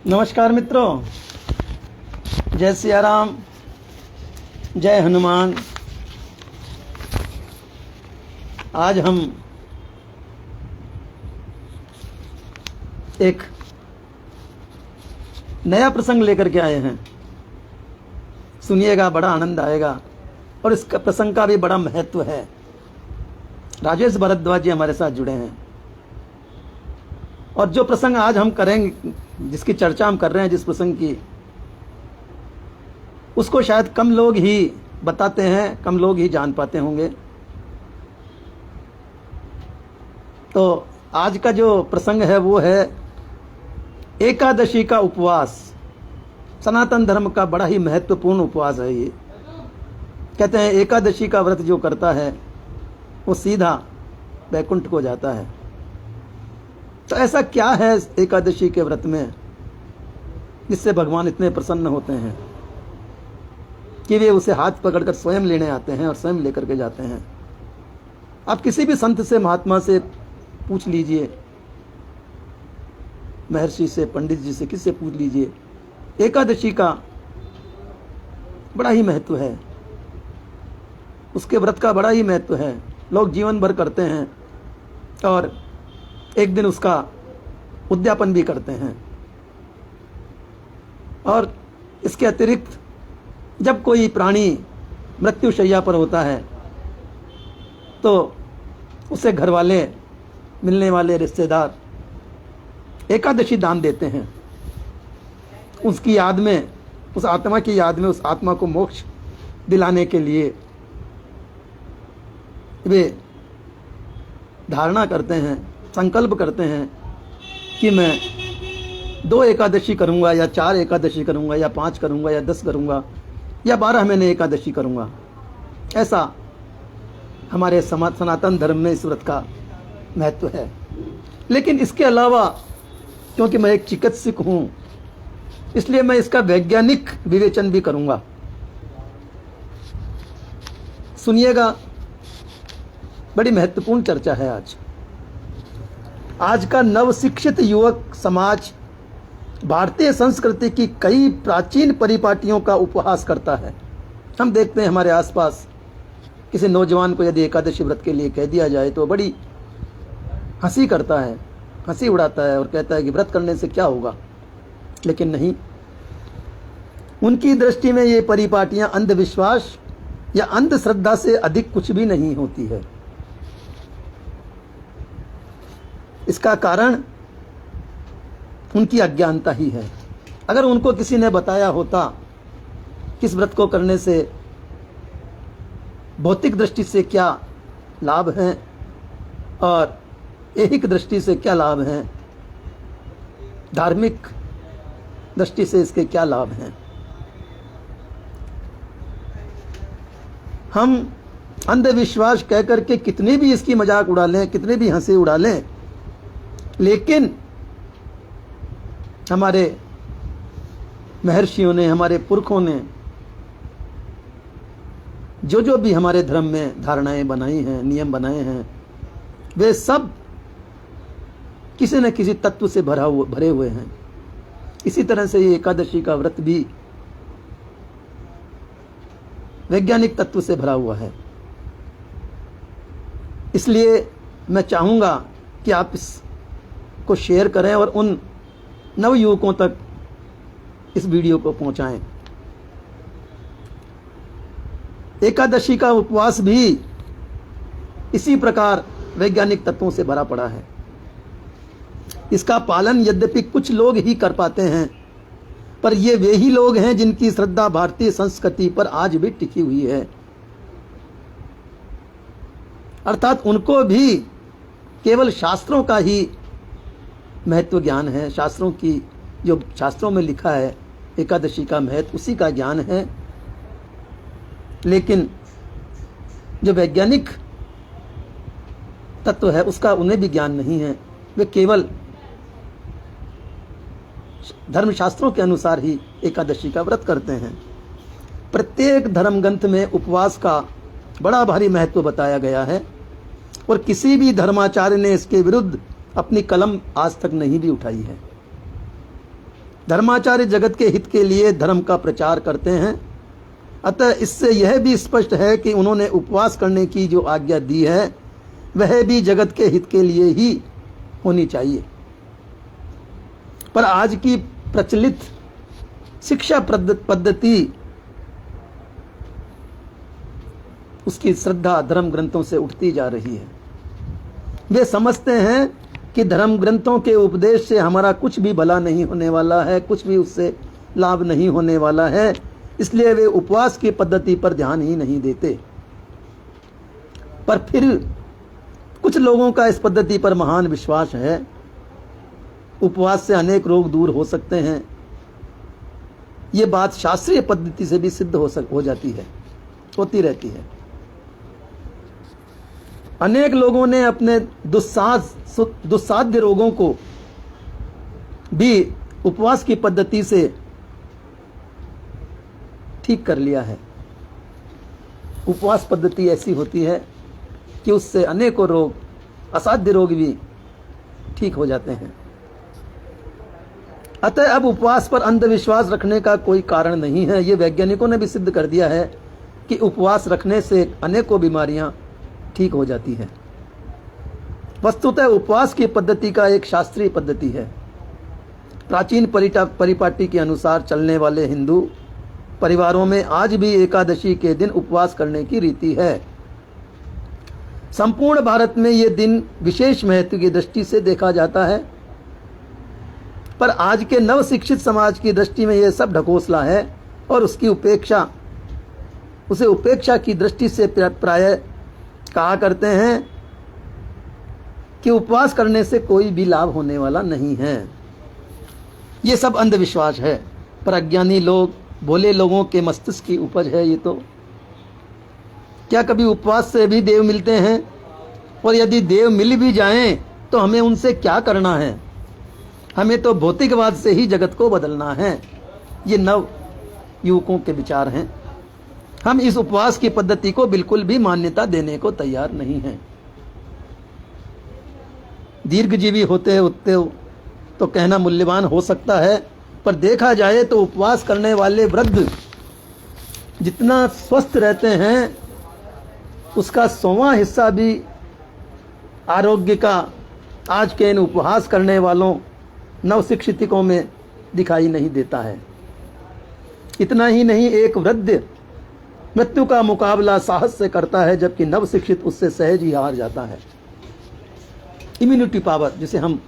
नमस्कार मित्रों, जय सिया राम, जय हनुमान। आज हम एक नया प्रसंग लेकर के आए हैं। सुनिएगा, बड़ा आनंद आएगा और इस प्रसंग का भी बड़ा महत्व है। राजेश भारद्वाज जी हमारे साथ जुड़े हैं और जो प्रसंग आज हम करेंगे, जिसकी चर्चा हम कर रहे हैं, जिस प्रसंग की, उसको शायद कम लोग ही बताते हैं, कम लोग ही जान पाते होंगे। तो आज का जो प्रसंग है वो है एकादशी का उपवास। सनातन धर्म का बड़ा ही महत्वपूर्ण उपवास है ये। कहते हैं एकादशी का व्रत जो करता है वो सीधा वैकुंठ को जाता है। तो ऐसा क्या है एकादशी के व्रत में जिससे भगवान इतने प्रसन्न होते हैं कि वे उसे हाथ पकड़कर स्वयं लेने आते हैं और स्वयं लेकर के जाते हैं। आप किसी भी संत से, महात्मा से पूछ लीजिए, महर्षि से, पंडित जी से, किससे पूछ लीजिए, एकादशी का बड़ा ही महत्व है, उसके व्रत का बड़ा ही महत्व है। लोग जीवन भर करते हैं और एक दिन उसका उद्यापन भी करते हैं। और इसके अतिरिक्त जब कोई प्राणी मृत्युशैया पर होता है तो उसे घर वाले, मिलने वाले रिश्तेदार एकादशी दान देते हैं। उसकी याद में, उस आत्मा की याद में, उस आत्मा को मोक्ष दिलाने के लिए वे धारणा करते हैं, संकल्प करते हैं कि मैं 2 एकादशी करूंगा या 4 एकादशी करूंगा या 5 करूंगा या 10 करूंगा या 12 महीने एकादशी करूंगा। ऐसा हमारे सनातन धर्म में इस व्रत का महत्व है। लेकिन इसके अलावा, क्योंकि मैं एक चिकित्सक हूं, इसलिए मैं इसका वैज्ञानिक विवेचन भी करूंगा। सुनिएगा, बड़ी महत्वपूर्ण चर्चा है आज का नवशिक्षित युवक समाज भारतीय संस्कृति की कई प्राचीन परिपाटियों का उपहास करता है। हम देखते हैं हमारे आसपास किसी नौजवान को यदि एकादशी व्रत के लिए कह दिया जाए तो बड़ी हंसी करता है, हंसी उड़ाता है और कहता है कि व्रत करने से क्या होगा। लेकिन नहीं, उनकी दृष्टि में ये परिपाटियां अंधविश्वास या अंधश्रद्धा से अधिक कुछ भी नहीं होती है। इसका कारण उनकी अज्ञानता ही है। अगर उनको किसी ने बताया होता कि इस व्रत को करने से भौतिक दृष्टि से क्या लाभ हैं और ऐहिक दृष्टि से क्या लाभ हैं, धार्मिक दृष्टि से इसके क्या लाभ हैं, हम अंधविश्वास कहकर के कितने भी इसकी मजाक उड़ा लें, कितने भी हंसी उड़ा लें, लेकिन हमारे महर्षियों ने, हमारे पुरखों ने जो भी हमारे धर्म में धारणाएं बनाई हैं, नियम बनाए हैं, वे सब किसी न किसी तत्व से भरे हुए हैं। इसी तरह से ये एकादशी का व्रत भी वैज्ञानिक तत्व से भरा हुआ है। इसलिए मैं चाहूंगा कि आप इसको शेयर करें और उन नवयुवकों तक इस वीडियो को पहुंचाएं। एकादशी का उपवास भी इसी प्रकार वैज्ञानिक तत्वों से भरा पड़ा है। इसका पालन यद्यपि कुछ लोग ही कर पाते हैं, पर ये वे ही लोग हैं जिनकी श्रद्धा भारतीय संस्कृति पर आज भी टिकी हुई है। अर्थात उनको भी केवल शास्त्रों का ही महत्व ज्ञान है, शास्त्रों की, जो शास्त्रों में लिखा है एकादशी का महत्व, उसी का ज्ञान है। लेकिन जो वैज्ञानिक तत्व है उसका उन्हें भी ज्ञान नहीं है। वे केवल धर्मशास्त्रों के अनुसार ही एकादशी का व्रत करते हैं। प्रत्येक धर्म ग्रंथ में उपवास का बड़ा भारी महत्व बताया गया है और किसी भी धर्माचार्य ने इसके विरुद्ध अपनी कलम आज तक नहीं भी उठाई है। धर्माचार्य जगत के हित के लिए धर्म का प्रचार करते हैं। अतः इससे यह भी स्पष्ट है कि उन्होंने उपवास करने की जो आज्ञा दी है वह भी जगत के हित के लिए ही होनी चाहिए। पर आज की प्रचलित शिक्षा पद्धति उसकी श्रद्धा धर्म ग्रंथों से उठती जा रही है। वे समझते हैं कि धर्म ग्रंथों के उपदेश से हमारा कुछ भी भला नहीं होने वाला है, कुछ भी उससे लाभ नहीं होने वाला है, इसलिए वे उपवास की पद्धति पर ध्यान ही नहीं देते। पर फिर कुछ लोगों का इस पद्धति पर महान विश्वास है। उपवास से अनेक रोग दूर हो सकते हैं। ये बात शास्त्रीय पद्धति से भी सिद्ध हो जाती है, होती रहती है। अनेक लोगों ने अपने दुस्साध्य रोगों को भी उपवास की पद्धति से ठीक कर लिया है। उपवास पद्धति ऐसी होती है कि उससे अनेकों रोग, असाध्य रोग भी ठीक हो जाते हैं। अतः अब उपवास पर अंधविश्वास रखने का कोई कारण नहीं है। ये वैज्ञानिकों ने भी सिद्ध कर दिया है कि उपवास रखने से अनेकों बीमारियां ठीक हो जाती है। वस्तुतः उपवास की पद्धति का एक शास्त्रीय पद्धति है। प्राचीन परिपाटी के अनुसार चलने वाले हिंदू परिवारों में आज भी एकादशी के दिन उपवास करने की रीति है। संपूर्ण भारत में ये दिन विशेष महत्व की दृष्टि से देखा जाता है, पर आज के नव शिक्षित समाज की दृष्टि में यह सब ढकोसला है और उसे उपेक्षा की दृष्टि से प्रायः कहा करते हैं कि उपवास करने से कोई भी लाभ होने वाला नहीं है। ये सब अंधविश्वास है, पर अज्ञानी लोग, भोले लोगों के मस्तिष्क की उपज है ये तो। क्या कभी उपवास से भी देव मिलते हैं? और यदि देव मिल भी जाएं तो हमें उनसे क्या करना है? हमें तो भौतिकवाद से ही जगत को बदलना है। ये नव युवकों के विचार हैं। हम इस उपवास की पद्धति को बिल्कुल भी मान्यता देने को तैयार नहीं हैं। दीर्घजीवी होते तो कहना मूल्यवान हो सकता है, पर देखा जाए तो उपवास करने वाले वृद्ध जितना स्वस्थ रहते हैं उसका 100वां हिस्सा भी आरोग्य का आज के इन उपवास करने वालों नवशिक्षितों में दिखाई नहीं देता है। इतना ही नहीं, एक वृद्ध मृत्यु का मुकाबला साहस से करता है, जबकि नवशिक्षित उससे सहज ही हार जाता है। इम्यूनिटी पावर, जिसे हम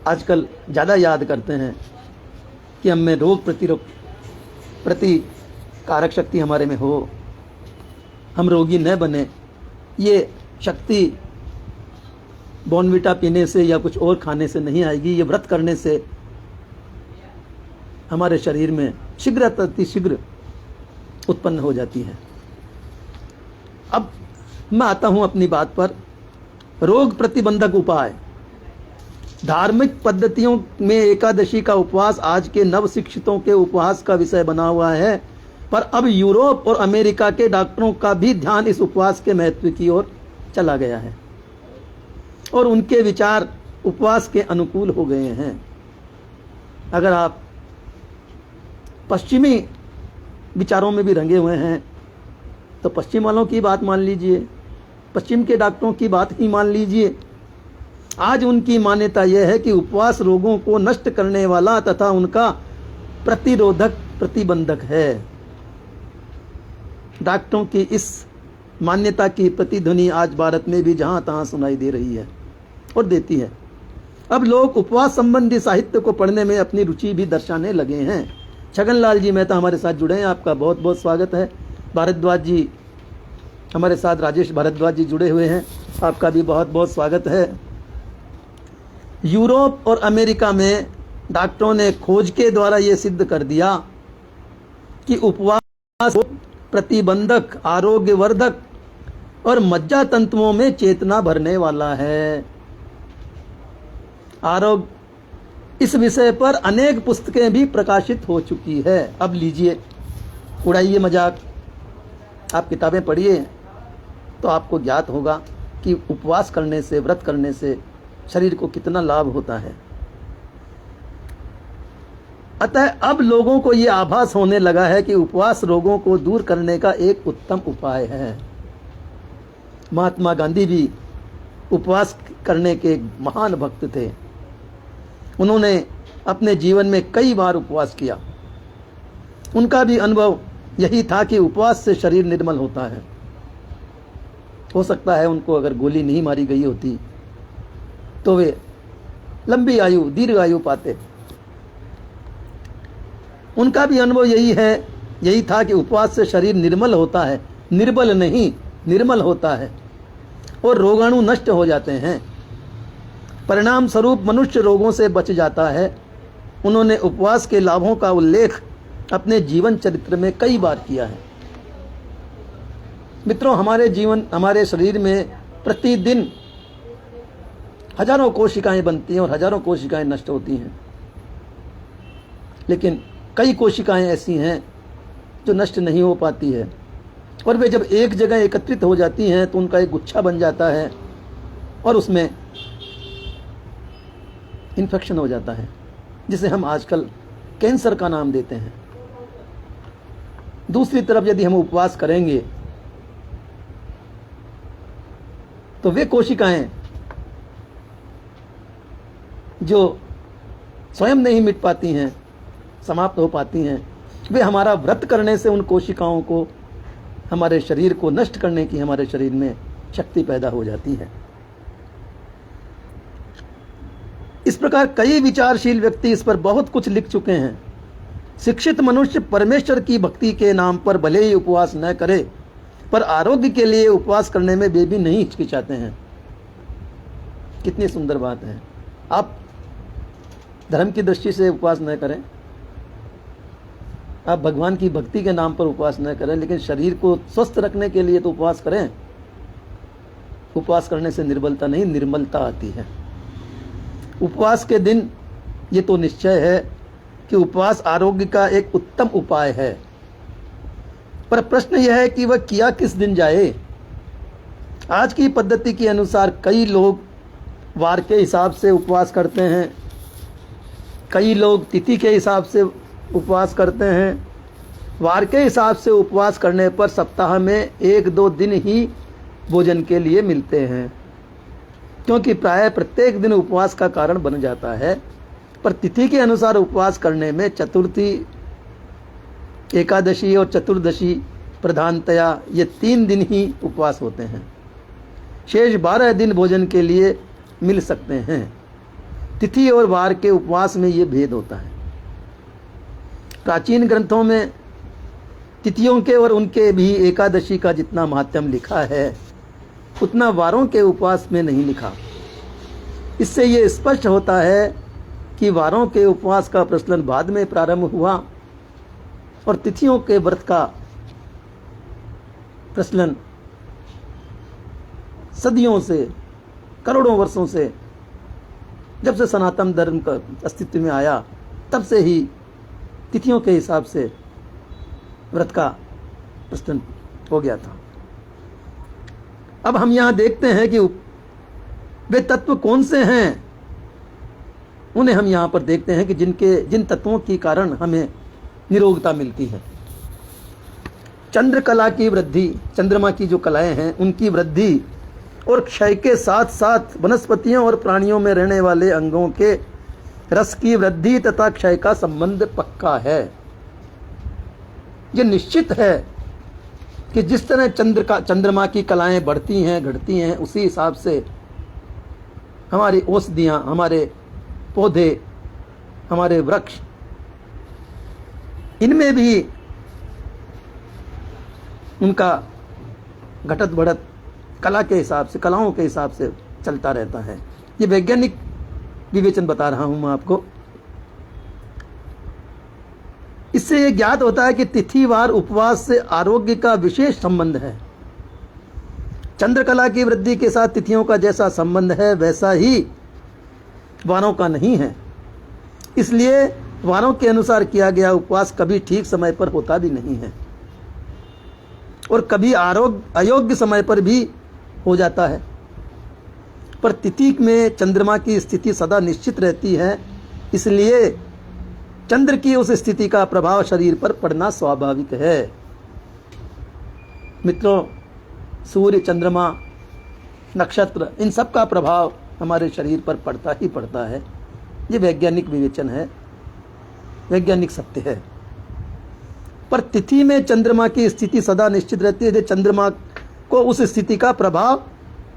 आजकल ज़्यादा याद करते हैं कि हम में रोग प्रतिकारक शक्ति हमारे में हो, हम रोगी न बने, ये शक्ति बॉर्नविटा पीने से या कुछ और खाने से नहीं आएगी। ये व्रत करने से हमारे शरीर में शीघ्र अतिशीघ्र उत्पन्न हो जाती है। अब मैं आता हूं अपनी बात पर। रोग प्रतिबंधक उपाय। धार्मिक पद्धतियों में एकादशी का उपवास आज के नव शिक्षितों के उपवास का विषय बना हुआ है, पर अब यूरोप और अमेरिका के डॉक्टरों का भी ध्यान इस उपवास के महत्व की ओर चला गया है और उनके विचार उपवास के अनुकूल हो गए हैं। अगर आप पश्चिमी विचारों में भी रंगे हुए हैं तो पश्चिम वालों की बात मान लीजिए, पश्चिम के डॉक्टरों की बात ही मान लीजिए। आज उनकी मान्यता यह है कि उपवास रोगों को नष्ट करने वाला तथा उनका प्रतिरोधक प्रतिबंधक है। डॉक्टरों की इस मान्यता की प्रतिध्वनि आज भारत में भी जहां तहां सुनाई दे रही है और देती है। अब लोग उपवास संबंधी साहित्य को पढ़ने में अपनी रुचि भी दर्शाने लगे हैं। छगनलाल जी मेहता हमारे साथ जुड़े हैं, आपका बहुत बहुत स्वागत है। भारद्वाज जी हमारे साथ, राजेश भारद्वाज जी जुड़े हुए हैं, आपका भी बहुत बहुत स्वागत है। यूरोप और अमेरिका में डॉक्टरों ने खोज के द्वारा ये सिद्ध कर दिया कि उपवास प्रतिबंधक, आरोग्यवर्धक और मज्जा तंतुओं में चेतना भरने वाला है। इस विषय पर अनेक पुस्तकें भी प्रकाशित हो चुकी है। अब लीजिए, उड़ाइए मजाक, आप किताबें पढ़िए तो आपको ज्ञात होगा कि उपवास करने से, व्रत करने से शरीर को कितना लाभ होता है। अतः अब लोगों को यह आभास होने लगा है कि उपवास रोगों को दूर करने का एक उत्तम उपाय है। महात्मा गांधी भी उपवास करने के महान भक्त थे। उन्होंने अपने जीवन में कई बार उपवास किया। उनका भी अनुभव यही था कि उपवास से शरीर निर्मल होता है। हो सकता है उनको अगर गोली नहीं मारी गई होती तो वे लंबी आयु, दीर्घ आयु पाते। उनका भी अनुभव यही था कि उपवास से शरीर निर्मल होता है, निर्बल नहीं, निर्मल होता है और रोगाणु नष्ट हो जाते हैं। परिणाम स्वरूप मनुष्य रोगों से बच जाता है। उन्होंने उपवास के लाभों का उल्लेख अपने जीवन चरित्र में कई बार किया है। मित्रों, हमारे शरीर में प्रतिदिन हजारों कोशिकाएं बनती हैं और हजारों कोशिकाएं नष्ट होती हैं, लेकिन कई कोशिकाएं ऐसी हैं जो नष्ट नहीं हो पाती है और वे जब एक जगह एकत्रित हो जाती हैं तो उनका एक गुच्छा बन जाता है और उसमें इन्फेक्शन हो जाता है, जिसे हम आजकल कैंसर का नाम देते हैं। दूसरी तरफ यदि हम उपवास करेंगे तो वे कोशिकाएं जो स्वयं नहीं मिट पाती हैं, समाप्त हो पाती हैं, वे हमारा व्रत करने से उन कोशिकाओं को, हमारे शरीर को नष्ट करने की हमारे शरीर में शक्ति पैदा हो जाती है। इस प्रकार कई विचारशील व्यक्ति इस पर बहुत कुछ लिख चुके हैं। शिक्षित मनुष्य परमेश्वर की भक्ति के नाम पर भले ही उपवास न करे, पर आरोग्य के लिए उपवास करने में वे भी नहीं हिचकिचाते हैं। कितनी सुंदर बात है। आप धर्म की दृष्टि से उपवास न करें, आप भगवान की भक्ति के नाम पर उपवास न करें, लेकिन शरीर को स्वस्थ रखने के लिए तो उपवास करें। उपवास करने से निर्बलता नहीं, निर्मलता आती है। उपवास के दिन ये तो निश्चय है कि उपवास आरोग्य का एक उत्तम उपाय है, पर प्रश्न यह है कि वह किया किस दिन जाए। आज की पद्धति के अनुसार कई लोग वार के हिसाब से उपवास करते हैं, कई लोग तिथि के हिसाब से उपवास करते हैं। वार के हिसाब से उपवास करने पर सप्ताह में 1-2 दिन ही भोजन के लिए मिलते हैं, क्योंकि प्रायः प्रत्येक दिन उपवास का कारण बन जाता है। पर तिथि के अनुसार उपवास करने में चतुर्थी, एकादशी और चतुर्दशी प्रधानतया ये 3 दिन ही उपवास होते हैं। शेष 12 दिन भोजन के लिए मिल सकते हैं। तिथि और वार के उपवास में ये भेद होता है। प्राचीन ग्रंथों में तिथियों के और उनके भी एकादशी का जितना महात्म्य लिखा है, उतना वारों के उपवास में नहीं लिखा। इससे ये स्पष्ट होता है कि वारों के उपवास का प्रचलन बाद में प्रारंभ हुआ और तिथियों के व्रत का प्रचलन सदियों से, करोड़ों वर्षों से, जब से सनातन धर्म का अस्तित्व में आया, तब से ही तिथियों के हिसाब से व्रत का प्रचलन हो गया था। अब हम यहाँ देखते हैं कि वे तत्व कौन से हैं। उन्हें हम यहाँ पर देखते हैं कि जिन तत्वों के कारण हमें निरोगता मिलती है। चंद्रकला की वृद्धि, चंद्रमा की जो कलाएं हैं उनकी वृद्धि और क्षय के साथ साथ वनस्पतियों और प्राणियों में रहने वाले अंगों के रस की वृद्धि तथा क्षय का संबंध पक्का है। ये निश्चित है कि जिस तरह चंद्रमा की कलाएं बढ़ती हैं, घटती हैं, उसी हिसाब से हमारी औषधियाँ, हमारे पौधे, हमारे वृक्ष, इनमें भी उनका घटत बढ़त कला के हिसाब से, कलाओं के हिसाब से चलता रहता है। ये वैज्ञानिक विवेचन बता रहा हूं मैं आपको। इससे यह ज्ञात होता है कि तिथिवार उपवास से आरोग्य का विशेष संबंध है। चंद्रकला की वृद्धि के साथ तिथियों का जैसा संबंध है, वैसा ही वारों का नहीं है। इसलिए वारों के अनुसार किया गया उपवास कभी ठीक समय पर होता भी नहीं है और कभी अयोग्य समय पर भी हो जाता है। पर तिथि में चंद्रमा की स्थिति सदा निश्चित रहती है, इसलिए चंद्र की उस स्थिति का प्रभाव शरीर पर पड़ना स्वाभाविक है। मित्रों, सूर्य, चंद्रमा, नक्षत्र, इन सब का प्रभाव हमारे शरीर पर पड़ता ही पड़ता है। ये वैज्ञानिक विवेचन है, वैज्ञानिक सत्य है। पर तिथि में चंद्रमा की स्थिति सदा निश्चित रहती है, चंद्रमा को उस स्थिति का प्रभाव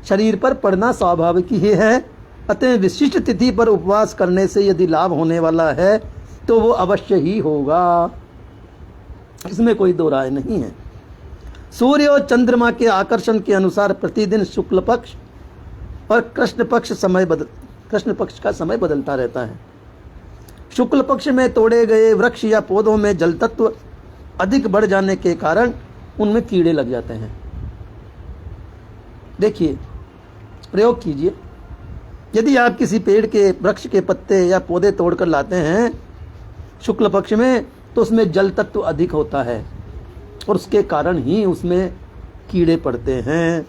शरीर पर पड़ना स्वाभाविक ही है। अतः विशिष्ट तिथि पर उपवास करने से यदि लाभ होने वाला है तो वो अवश्य ही होगा, इसमें कोई दो राय नहीं है। सूर्य और चंद्रमा के आकर्षण के अनुसार प्रतिदिन शुक्ल पक्ष और कृष्ण पक्ष का समय बदलता रहता है। शुक्ल पक्ष में तोड़े गए वृक्ष या पौधों में जल तत्व अधिक बढ़ जाने के कारण उनमें कीड़े लग जाते हैं। देखिए, प्रयोग कीजिए। यदि आप किसी पेड़ के वृक्ष के पत्ते या पौधे तोड़कर लाते हैं शुक्ल पक्ष में, तो उसमें जल तत्व अधिक होता है और उसके कारण ही उसमें कीड़े पड़ते हैं।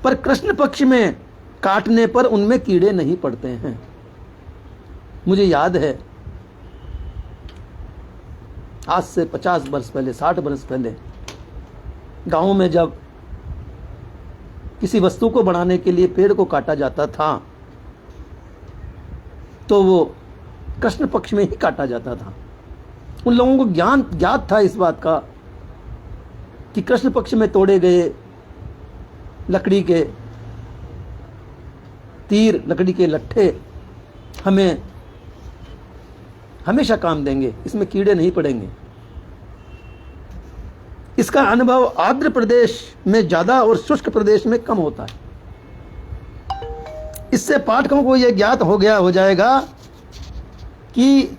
पर कृष्ण पक्ष में काटने पर उनमें कीड़े नहीं पड़ते हैं। मुझे याद है, आज से 50 वर्ष पहले, 60 वर्ष पहले गांव में जब किसी वस्तु को बनाने के लिए पेड़ को काटा जाता था तो वो कृष्ण पक्ष में ही काटा जाता था। उन लोगों को ज्ञात था इस बात का कि कृष्ण पक्ष में तोड़े गए लकड़ी के तीर, लकड़ी के लट्ठे हमें हमेशा काम देंगे, इसमें कीड़े नहीं पड़ेंगे। इसका अनुभव आर्द्र प्रदेश में ज्यादा और शुष्क प्रदेश में कम होता है। इससे पाठकों को यह ज्ञात हो जाएगा कि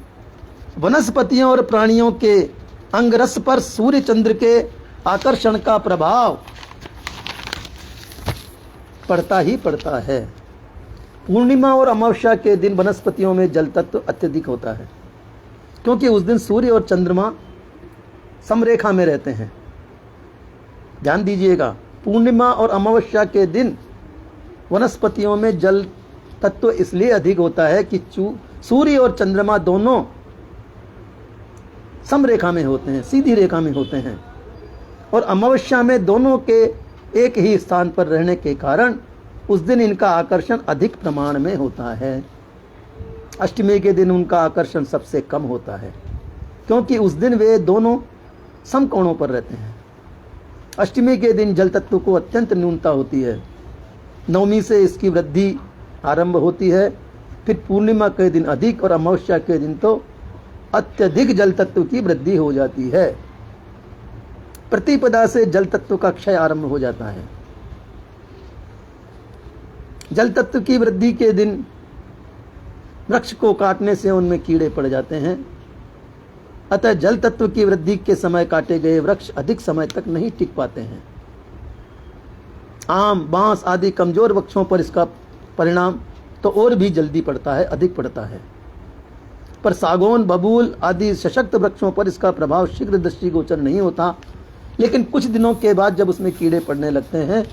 वनस्पतियों और प्राणियों के अंगरस पर सूर्य चंद्र के आकर्षण का प्रभाव पड़ता ही पड़ता है। पूर्णिमा और अमावस्या के दिन वनस्पतियों में जल तत्व अत्यधिक होता है, क्योंकि उस दिन सूर्य और चंद्रमा समरेखा में रहते हैं। ध्यान दीजिएगा, पूर्णिमा और अमावस्या के दिन वनस्पतियों में जल तत्व इसलिए अधिक होता है कि सूर्य और चंद्रमा दोनों समरेखा में होते हैं, सीधी रेखा में होते हैं, और अमावस्या में दोनों के एक ही स्थान पर रहने के कारण उस दिन इनका आकर्षण अधिक प्रमाण में होता है। अष्टमी के दिन उनका आकर्षण सबसे कम होता है, क्योंकि उस दिन वे दोनों समकोणों पर रहते हैं। अष्टमी के दिन जल तत्व को अत्यंत न्यूनता होती है। नवमी से इसकी वृद्धि आरंभ होती है, फिर पूर्णिमा के दिन अधिक और अमावस्या के दिन तो अत्यधिक जल तत्व की वृद्धि हो जाती है। प्रतिपदा से जल तत्व का क्षय आरंभ हो जाता है। जल तत्व की वृद्धि के दिन वृक्ष को काटने से उनमें कीड़े पड़ जाते हैं। अतः जल तत्व की वृद्धि के समय काटे गए वृक्ष अधिक समय तक नहीं टिक पाते हैं। आम, बांस आदि कमजोर वृक्षों पर इसका परिणाम तो और भी जल्दी पड़ता है, अधिक पड़ता है। पर सागौन, बबूल आदि सशक्त वृक्षों पर इसका प्रभाव शीघ्र दृष्टिगोचर नहीं होता, लेकिन कुछ दिनों के बाद जब उसमें कीड़े पड़ने लगते हैं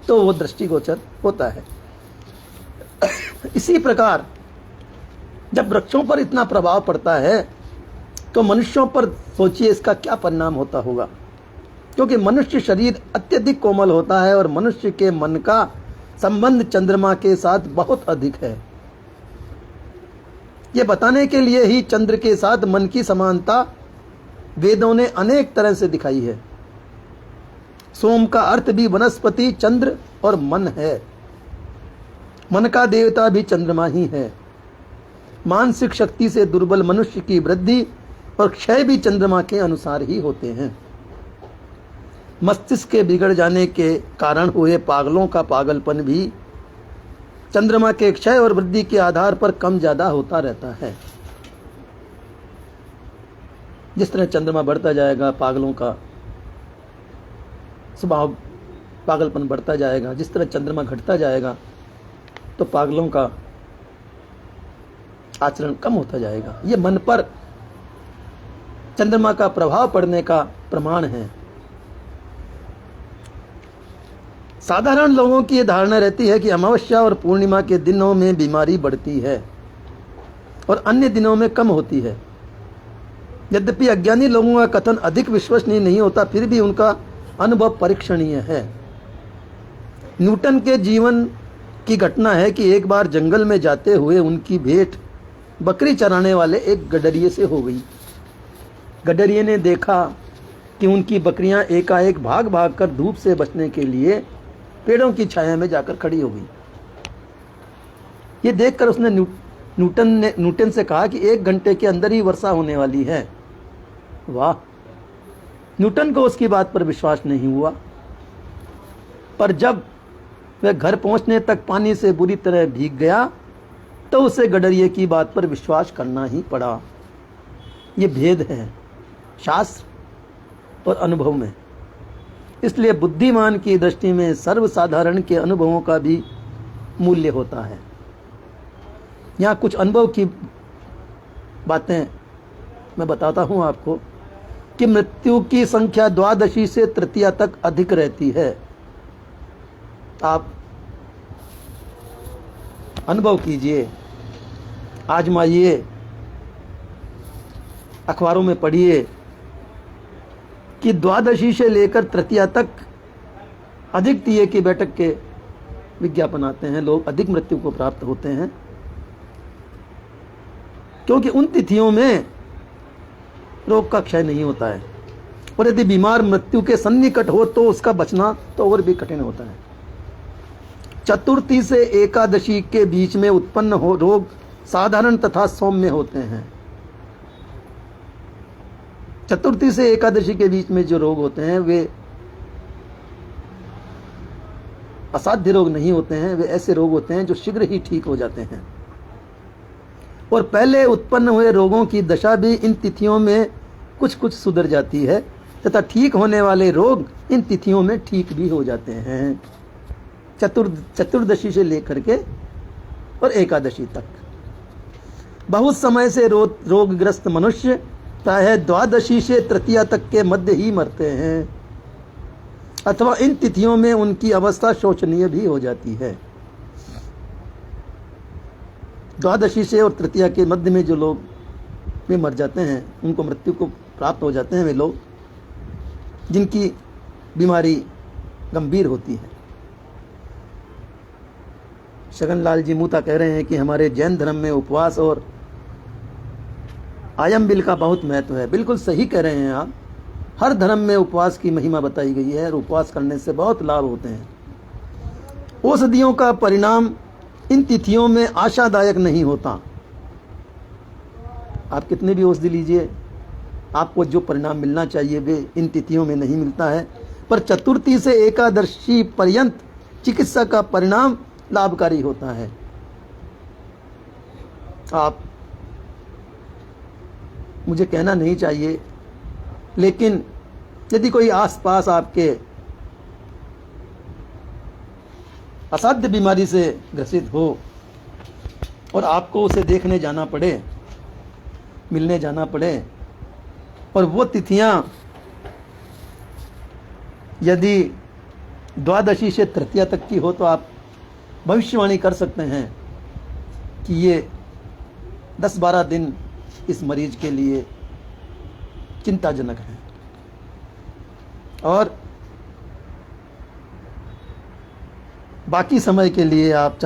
तो वो दृष्टिगोचर होता है। इसी प्रकार जब वृक्षों पर इतना प्रभाव पड़ता है तो मनुष्यों पर सोचिए इसका क्या परिणाम होता होगा, क्योंकि मनुष्य शरीर अत्यधिक कोमल होता है और मनुष्य के मन का संबंध चंद्रमा के साथ बहुत अधिक है। यह बताने के लिए ही चंद्र के साथ मन की समानता वेदों ने अनेक तरह से दिखाई है। सोम का अर्थ भी वनस्पति, चंद्र और मन है। मन का देवता भी चंद्रमा ही है। मानसिक शक्ति से दुर्बल मनुष्य की वृद्धि और क्षय भी चंद्रमा के अनुसार ही होते हैं। मस्तिष्क के बिगड़ जाने के कारण हुए पागलों का पागलपन भी चंद्रमा के क्षय और वृद्धि के आधार पर कम ज्यादा होता रहता है। जिस तरह चंद्रमा बढ़ता जाएगा पागलों का स्वभाव, पागलपन बढ़ता जाएगा। जिस तरह चंद्रमा घटता जाएगा तो पागलों का आचरण कम होता जाएगा। ये मन पर चंद्रमा का प्रभाव पड़ने का प्रमाण है। साधारण लोगों की ये धारणा रहती है कि अमावस्या और पूर्णिमा के दिनों में बीमारी बढ़ती है और अन्य दिनों में कम होती है। यद्यपि अज्ञानी लोगों का कथन अधिक विश्वसनीय नहीं होता, फिर भी उनका अनुभव परीक्षणीय है। न्यूटन के जीवन की घटना है कि एक बार जंगल में जाते हुए उनकी भेंट बकरी चराने वाले एक गडरिये से हो गई। गडरिये ने देखा कि उनकी बकरियां एकाएक भाग भाग कर धूप से बचने के लिए पेड़ों की छाया में जाकर खड़ी हो गई। ये देखकर उसने न्यूटन से कहा कि 1 घंटे के अंदर ही वर्षा होने वाली है। वाह! न्यूटन को उसकी बात पर विश्वास नहीं हुआ, पर जब वह घर पहुंचने तक पानी से बुरी तरह भीग गया तो उसे गडरिये की बात पर विश्वास करना ही पड़ा। ये भेद है शास्त्र और अनुभव में। इसलिए बुद्धिमान की दृष्टि में सर्वसाधारण के अनुभवों का भी मूल्य होता है। यहाँ कुछ अनुभव की बातें मैं बताता हूँ आपको कि मृत्यु की संख्या द्वादशी से तृतीया तक अधिक रहती है। आप अनुभव कीजिए, आजमाइए, अखबारों में पढ़िए कि द्वादशी से लेकर तृतीया तक अधिक तिये की बैठक के विज्ञापन आते हैं। लोग अधिक मृत्यु को प्राप्त होते हैं क्योंकि उन तिथियों में रोग का क्षय नहीं होता है, और यदि बीमार मृत्यु के सन्निकट हो तो उसका बचना तो और भी कठिन होता है। चतुर्थी से एकादशी के बीच में उत्पन्न हो रोग साधारण तथा सौम्य होते हैं। चतुर्थी से एकादशी के बीच में जो रोग होते हैं वे असाध्य रोग नहीं होते हैं, वे ऐसे रोग होते हैं जो शीघ्र ही ठीक हो जाते हैं। और पहले उत्पन्न हुए रोगों की दशा भी इन तिथियों में कुछ कुछ सुधर जाती है तथा ठीक होने वाले रोग इन तिथियों में ठीक भी हो जाते हैं। चतुर्दशी से लेकर के और एकादशी तक बहुत समय से रोगग्रस्त मनुष्य प्रायः द्वादशी से तृतीया तक के मध्य ही मरते हैं, अथवा इन तिथियों में उनकी अवस्था शोचनीय भी हो जाती है। द्वादशी से और तृतीया के मध्य में जो लोग वे मर जाते हैं, उनको मृत्यु को प्राप्त हो जाते हैं वे लोग जिनकी बीमारी गंभीर होती है। शगनलाल जी मूता कह रहे हैं कि हमारे जैन धर्म में उपवास और आयम बिल का बहुत महत्व है। बिल्कुल सही कह रहे हैं आप। हर धर्म में उपवास की महिमा बताई गई है और उपवास करने से बहुत लाभ होते हैं। औषधियों का परिणाम इन तिथियों में आशादायक नहीं होता। आप कितने भी औषधि लीजिए, आपको जो परिणाम मिलना चाहिए वे इन तिथियों में नहीं मिलता है, पर चतुर्थी से एकादशी पर्यंत चिकित्सा का परिणाम लाभकारी होता है। आप मुझे कहना नहीं चाहिए, लेकिन यदि कोई आसपास आपके असाध्य बीमारी से ग्रसित हो और आपको उसे देखने जाना पड़े, मिलने जाना पड़े, और वो तिथियां यदि द्वादशी से तृतीया तक की हो तो आप भविष्यवाणी कर सकते हैं कि ये 10-12 दिन इस मरीज के लिए चिंताजनक है। और बाकी समय के लिए आप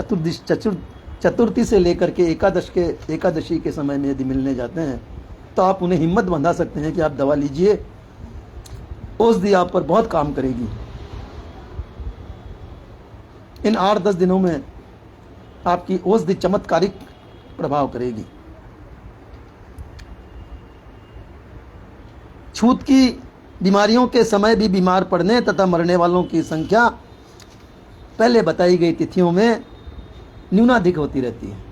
चतुर्थी से लेकर के एकादशी के समय में यदि मिलने जाते हैं तो आप उन्हें हिम्मत बंधा सकते हैं कि आप दवा लीजिए, औषधि आप पर बहुत काम करेगी। इन 8-10 दिनों में आपकी औषधि चमत्कारिक प्रभाव करेगी। छूत की बीमारियों के समय भी बीमार पड़ने तथा मरने वालों की संख्या पहले बताई गई तिथियों में न्यूनाधिक होती रहती है।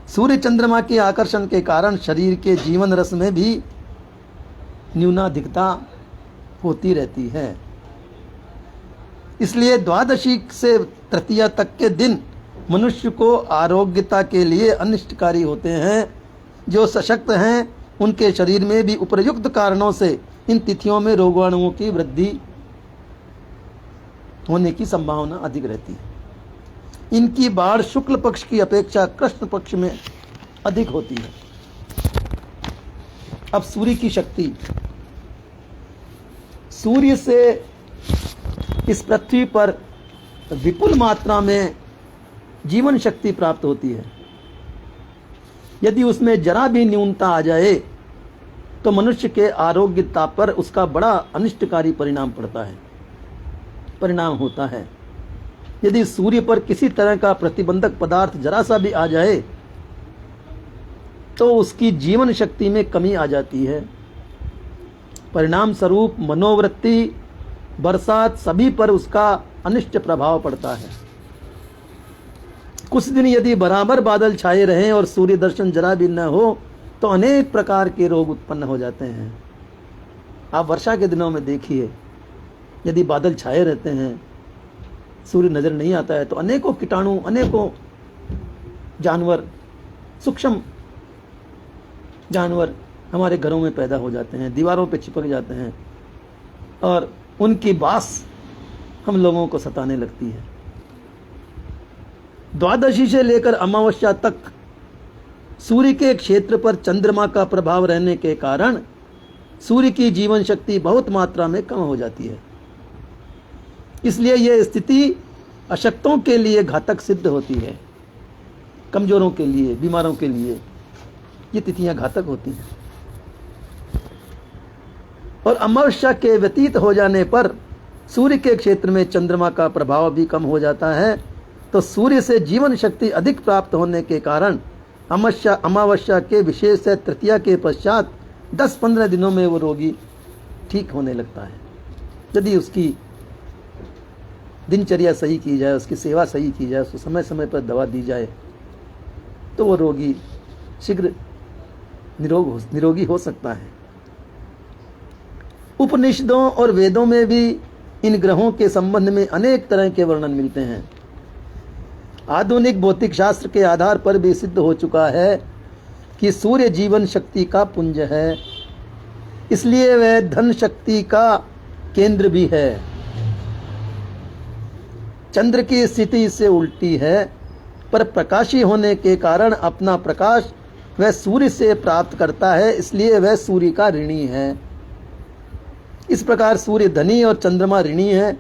सूर्य चंद्रमा के आकर्षण के कारण शरीर के जीवन रस में भी न्यूनाधिकता होती रहती है। इसलिए द्वादशी से तृतीया तक के दिन मनुष्य को आरोग्यता के लिए अनिष्टकारी होते हैं। जो सशक्त हैं उनके शरीर में भी उपयुक्त कारणों से इन तिथियों में रोगाणुओं की वृद्धि होने की संभावना अधिक रहती है। इनकी बाढ़ शुक्ल पक्ष की अपेक्षा कृष्ण पक्ष में अधिक होती है। अब सूर्य की शक्ति, सूर्य से इस पृथ्वी पर विपुल मात्रा में जीवन शक्ति प्राप्त होती है। यदि उसमें जरा भी न्यूनता आ जाए तो मनुष्य के आरोग्यता पर उसका बड़ा अनिष्टकारी परिणाम होता है। यदि सूर्य पर किसी तरह का प्रतिबंधक पदार्थ जरा सा भी आ जाए तो उसकी जीवन शक्ति में कमी आ जाती है। परिणाम स्वरूप मनोवृत्ति, बरसात सभी पर उसका अनिष्ट प्रभाव पड़ता है। कुछ दिन यदि बराबर बादल छाए रहें और सूर्य दर्शन जरा भी न हो तो अनेक प्रकार के रोग उत्पन्न हो जाते हैं। आप वर्षा के दिनों में देखिए, यदि बादल छाए रहते हैं, सूर्य नजर नहीं आता है तो अनेकों कीटाणु, अनेकों जानवर, सूक्ष्म जानवर हमारे घरों में पैदा हो जाते हैं, दीवारों पे चिपक जाते हैं और उनकी बास हम लोगों को सताने लगती है। द्वादशी से लेकर अमावस्या तक सूर्य के क्षेत्र पर चंद्रमा का प्रभाव रहने के कारण सूर्य की जीवन शक्ति बहुत मात्रा में कम हो जाती है। इसलिए यह स्थिति अशक्तों के लिए घातक सिद्ध होती है। कमजोरों के लिए, बीमारों के लिए ये तिथियां घातक होती हैं। और अमावस्या के व्यतीत हो जाने पर सूर्य के क्षेत्र में चंद्रमा का प्रभाव भी कम हो जाता है, तो सूर्य से जीवन शक्ति अधिक प्राप्त होने के कारण अमावस्या के विशेष तृतीया के पश्चात 10-15 दिनों में वो रोगी ठीक होने लगता है। यदि उसकी दिनचर्या सही की जाए, उसकी सेवा सही की जाए, उसको समय समय पर दवा दी जाए तो वो रोगी शीघ्र निरोगी हो सकता है। उपनिषदों और वेदों में भी इन ग्रहों के संबंध में अनेक तरह के वर्णन मिलते हैं। आधुनिक भौतिक शास्त्र के आधार पर भी सिद्ध हो चुका है कि सूर्य जीवन शक्ति का पुंज है, इसलिए वह धन शक्ति का केंद्र भी है। चंद्र की स्थिति इससे उल्टी है, पर प्रकाशी होने के कारण अपना प्रकाश वह सूर्य से प्राप्त करता है, इसलिए वह सूर्य का ऋणी है। इस प्रकार सूर्य धनी और चंद्रमा ऋणी है।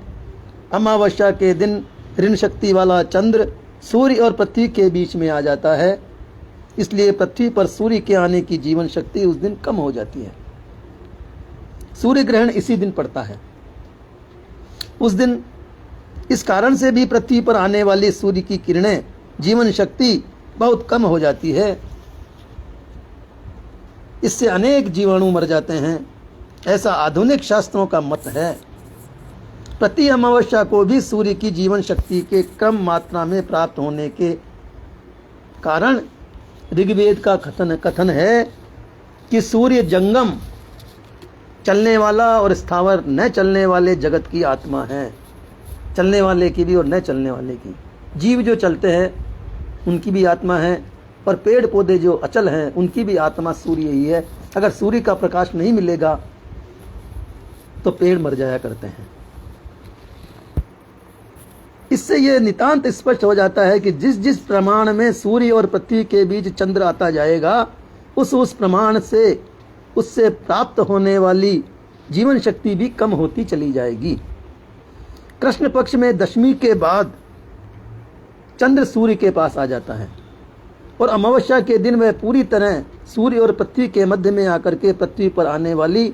अमावस्या के दिन ऋण शक्ति वाला चंद्र सूर्य और पृथ्वी के बीच में आ जाता है, इसलिए पृथ्वी पर सूर्य के आने की जीवन शक्ति उस दिन कम हो जाती है। सूर्य ग्रहण इसी दिन पड़ता है। उस दिन इस कारण से भी पृथ्वी पर आने वाली सूर्य की किरणें, जीवन शक्ति बहुत कम हो जाती है। इससे अनेक जीवाणु मर जाते हैं, ऐसा आधुनिक शास्त्रों का मत है। प्रति अमावस्या को भी सूर्य की जीवन शक्ति के कम मात्रा में प्राप्त होने के कारण ऋग्वेद का कथन है कि सूर्य जंगम, चलने वाला और स्थावर न चलने वाले जगत की आत्मा है। चलने वाले की भी और न चलने वाले की, जीव जो चलते हैं उनकी भी आत्मा है, और पेड़ पौधे जो अचल हैं उनकी भी आत्मा सूर्य ही है। अगर सूर्य का प्रकाश नहीं मिलेगा तो पेड़ मर जाया करते हैं। इससे यह नितांत स्पष्ट हो जाता है कि जिस जिस प्रमाण में सूर्य और पृथ्वी के बीच चंद्र आता जाएगा, उस प्रमाण से उससे प्राप्त होने वाली जीवन शक्ति भी कम होती चली जाएगी। कृष्ण पक्ष में दशमी के बाद चंद्र सूर्य के पास आ जाता है और अमावस्या के दिन वह पूरी तरह सूर्य और पृथ्वी के मध्य में आकर के पृथ्वी पर आने वाली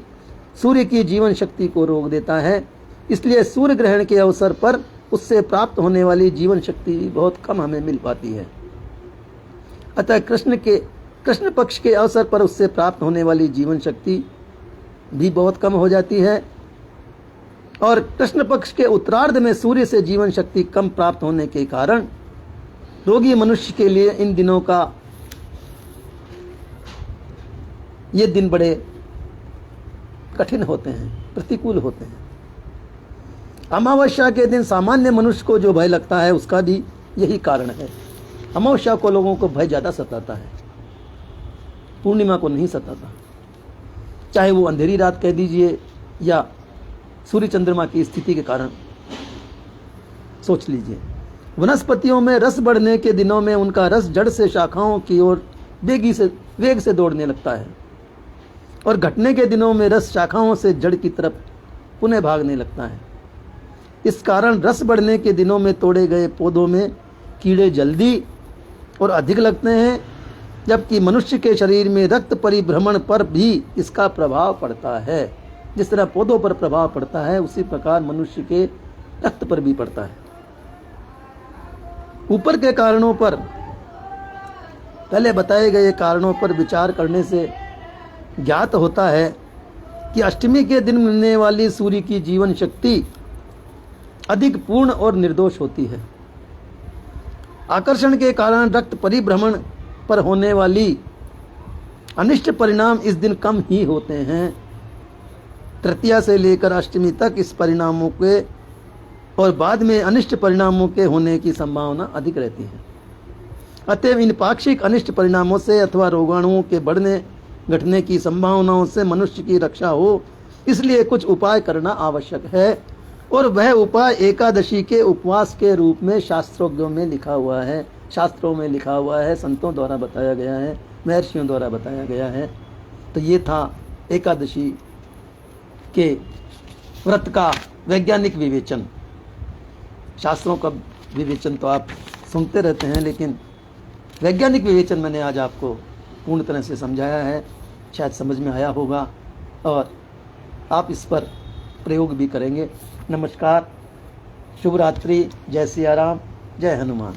सूर्य की जीवन शक्ति को रोक देता है। इसलिए सूर्य ग्रहण के अवसर पर उससे प्राप्त होने वाली जीवन शक्ति बहुत कम हमें मिल पाती है। अतः कृष्ण पक्ष के अवसर पर उससे प्राप्त होने वाली जीवन शक्ति भी बहुत कम हो जाती है, और कृष्ण पक्ष के उत्तरार्ध में सूर्य से जीवन शक्ति कम प्राप्त होने के कारण रोगी मनुष्य के लिए इन दिनों का ये दिन बड़े कठिन होते हैं, प्रतिकूल होते हैं। अमावस्या के दिन सामान्य मनुष्य को जो भय लगता है उसका भी यही कारण है। अमावस्या को लोगों को भय ज़्यादा सताता है, पूर्णिमा को नहीं सताता। चाहे वो अंधेरी रात कह दीजिए या सूर्य चंद्रमा की स्थिति के कारण। सोच लीजिए। वनस्पतियों में रस बढ़ने के दिनों में उनका रस जड़ से शाखाओं की ओर वेग से दौड़ने लगता है, और घटने के दिनों में रस शाखाओं से जड़ की तरफ पुनः भागने लगता है। इस कारण रस बढ़ने के दिनों में तोड़े गए पौधों में कीड़े जल्दी और अधिक लगते हैं, जबकि मनुष्य के शरीर में रक्त परिभ्रमण पर भी इसका प्रभाव पड़ता है। जिस तरह पौधों पर प्रभाव पड़ता है उसी प्रकार मनुष्य के रक्त पर भी पड़ता है। ऊपर के कारणों पर, पहले बताए गए कारणों पर विचार करने से ज्ञात होता है कि अष्टमी के दिन मिलने वाली सूर्य की जीवन शक्ति अधिक पूर्ण और निर्दोष होती है। आकर्षण के कारण रक्त परिभ्रमण पर होने वाली अनिष्ट परिणाम इस दिन कम ही होते हैं। तृतीया से लेकर अष्टमी तक इस परिणामों के और बाद में अनिष्ट परिणामों के होने की संभावना अधिक रहती है। अतएव इन पाक्षिक अनिष्ट परिणामों से अथवा रोगाणुओं के बढ़ने घटने की संभावनाओं से मनुष्य की रक्षा हो, इसलिए कुछ उपाय करना आवश्यक है, और वह उपाय एकादशी के उपवास के रूप में शास्त्रों में लिखा हुआ है, संतों द्वारा बताया गया है, महर्षियों द्वारा बताया गया है। तो ये था एकादशी के व्रत का वैज्ञानिक विवेचन। शास्त्रों का विवेचन तो आप सुनते रहते हैं, लेकिन वैज्ञानिक विवेचन मैंने आज आपको पूर्ण तरह से समझाया है। शायद समझ में आया होगा और आप इस पर प्रयोग भी करेंगे। नमस्कार, शुभ रात्रि, जय सिया राम, जय हनुमान।